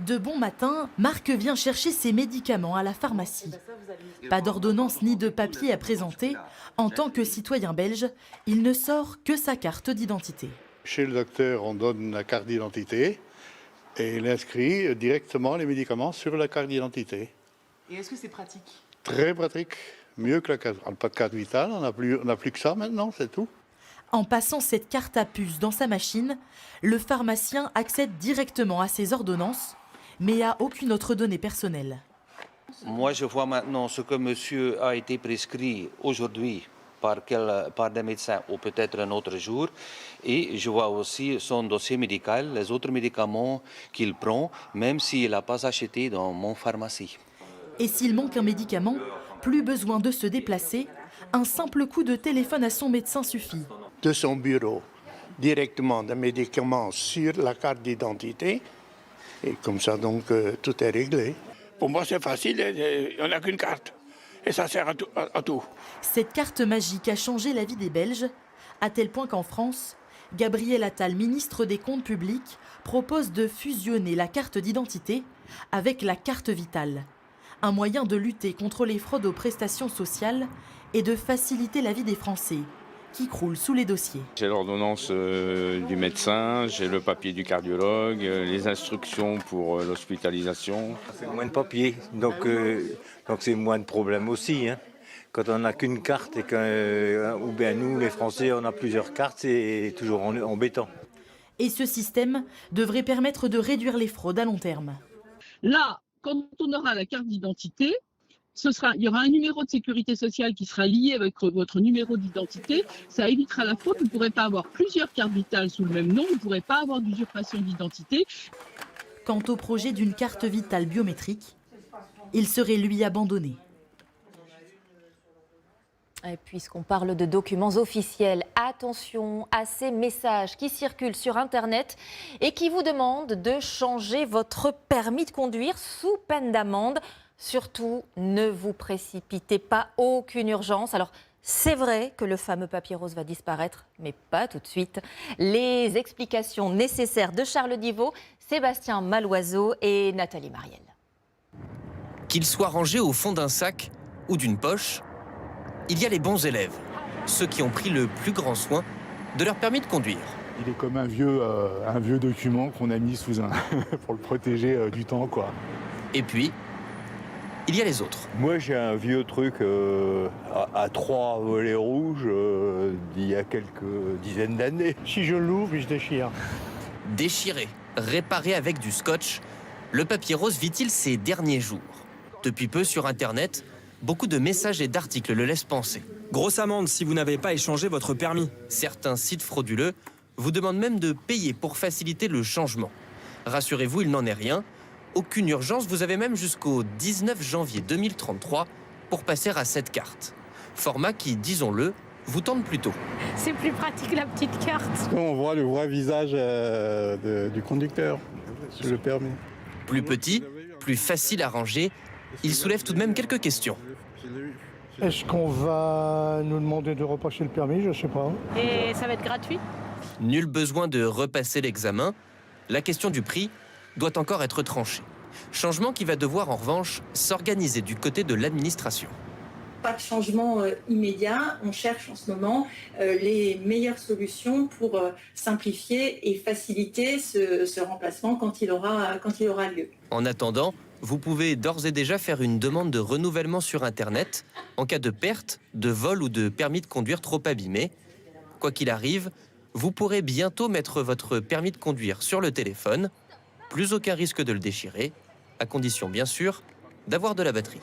De bon matin, Marc vient chercher ses médicaments à la pharmacie. Pas d'ordonnance ni de papier à présenter. En tant que citoyen belge, il ne sort que sa carte d'identité. Chez le docteur, on donne la carte d'identité et il inscrit directement les médicaments sur la carte d'identité. Et est-ce que c'est pratique? Très pratique, mieux que la carte. On n'a pas de carte vitale, on n'a plus que ça maintenant, c'est tout. En passant cette carte à puce dans sa machine, le pharmacien accède directement à ses ordonnances, mais à aucune autre donnée personnelle. Moi, je vois maintenant ce que monsieur a été prescrit aujourd'hui par des médecins ou peut-être un autre jour. Et je vois aussi son dossier médical, les autres médicaments qu'il prend, même s'il n'a pas acheté dans mon pharmacie. Et s'il manque un médicament, plus besoin de se déplacer, un simple coup de téléphone à son médecin suffit. De son bureau, directement des médicaments sur la carte d'identité. Et comme ça, donc, tout est réglé. Pour moi, c'est facile, on n'a qu'une carte. Et ça sert à tout. Cette carte magique a changé la vie des Belges, à tel point qu'en France, Gabriel Attal, ministre des Comptes publics, propose de fusionner la carte d'identité avec la carte vitale. Un moyen de lutter contre les fraudes aux prestations sociales et de faciliter la vie des Français, qui croulent sous les dossiers. J'ai l'ordonnance du médecin, j'ai le papier du cardiologue, les instructions pour l'hospitalisation. C'est moins de papier, donc c'est moins de problèmes aussi. Hein. Quand on n'a qu'une carte, ou bien nous, les Français, on a plusieurs cartes, c'est toujours embêtant. Et ce système devrait permettre de réduire les fraudes à long terme. Là, quand on aura la carte d'identité, il y aura un numéro de sécurité sociale qui sera lié avec votre numéro d'identité. Ça évitera la fraude. Vous ne pourrez pas avoir plusieurs cartes vitales sous le même nom. Vous ne pourrez pas avoir d'usurpation d'identité. Quant au projet d'une carte vitale biométrique, il serait lui abandonné. Et puisqu'on parle de documents officiels, attention à ces messages qui circulent sur Internet et qui vous demandent de changer votre permis de conduire sous peine d'amende. Surtout, ne vous précipitez pas, aucune urgence. Alors, c'est vrai que le fameux papier rose va disparaître, mais pas tout de suite. Les explications nécessaires de Charles Divot, Sébastien Maloiseau et Nathalie Marielle. Qu'ils soient rangés au fond d'un sac ou d'une poche, il y a les bons élèves, ceux qui ont pris le plus grand soin de leur permis de conduire. Il est comme un vieux document qu'on a mis sous un pour le protéger du temps, quoi. Et puis, il y a les autres. Moi, j'ai un vieux truc à 3 volets rouges d'il y a quelques dizaines d'années. Si je l'ouvre, je déchire. Déchiré, réparé avec du scotch, le papier rose vit-il ses derniers jours? Depuis peu sur Internet, beaucoup de messages et d'articles le laissent penser. Grosse amende si vous n'avez pas échangé votre permis. Certains sites frauduleux vous demandent même de payer pour faciliter le changement. Rassurez-vous, il n'en est rien. Aucune urgence, vous avez même jusqu'au 19 janvier 2033 pour passer à cette carte. Format qui, disons-le, vous tente plutôt. C'est plus pratique la petite carte. On voit le vrai visage du conducteur sur le permis. Plus petit, plus facile à ranger, il soulève tout de même quelques questions. Est-ce qu'on va nous demander de repasser le permis? Je ne sais pas. Et ça va être gratuit? Nul besoin de repasser l'examen. La question du prix doit encore être tranchée. Changement qui va devoir en revanche s'organiser du côté de l'administration. Pas de changement immédiat. On cherche en ce moment les meilleures solutions pour simplifier et faciliter ce remplacement quand il aura lieu. En attendant, vous pouvez d'ores et déjà faire une demande de renouvellement sur Internet en cas de perte, de vol ou de permis de conduire trop abîmé. Quoi qu'il arrive, vous pourrez bientôt mettre votre permis de conduire sur le téléphone. Plus aucun risque de le déchirer, à condition bien sûr d'avoir de la batterie.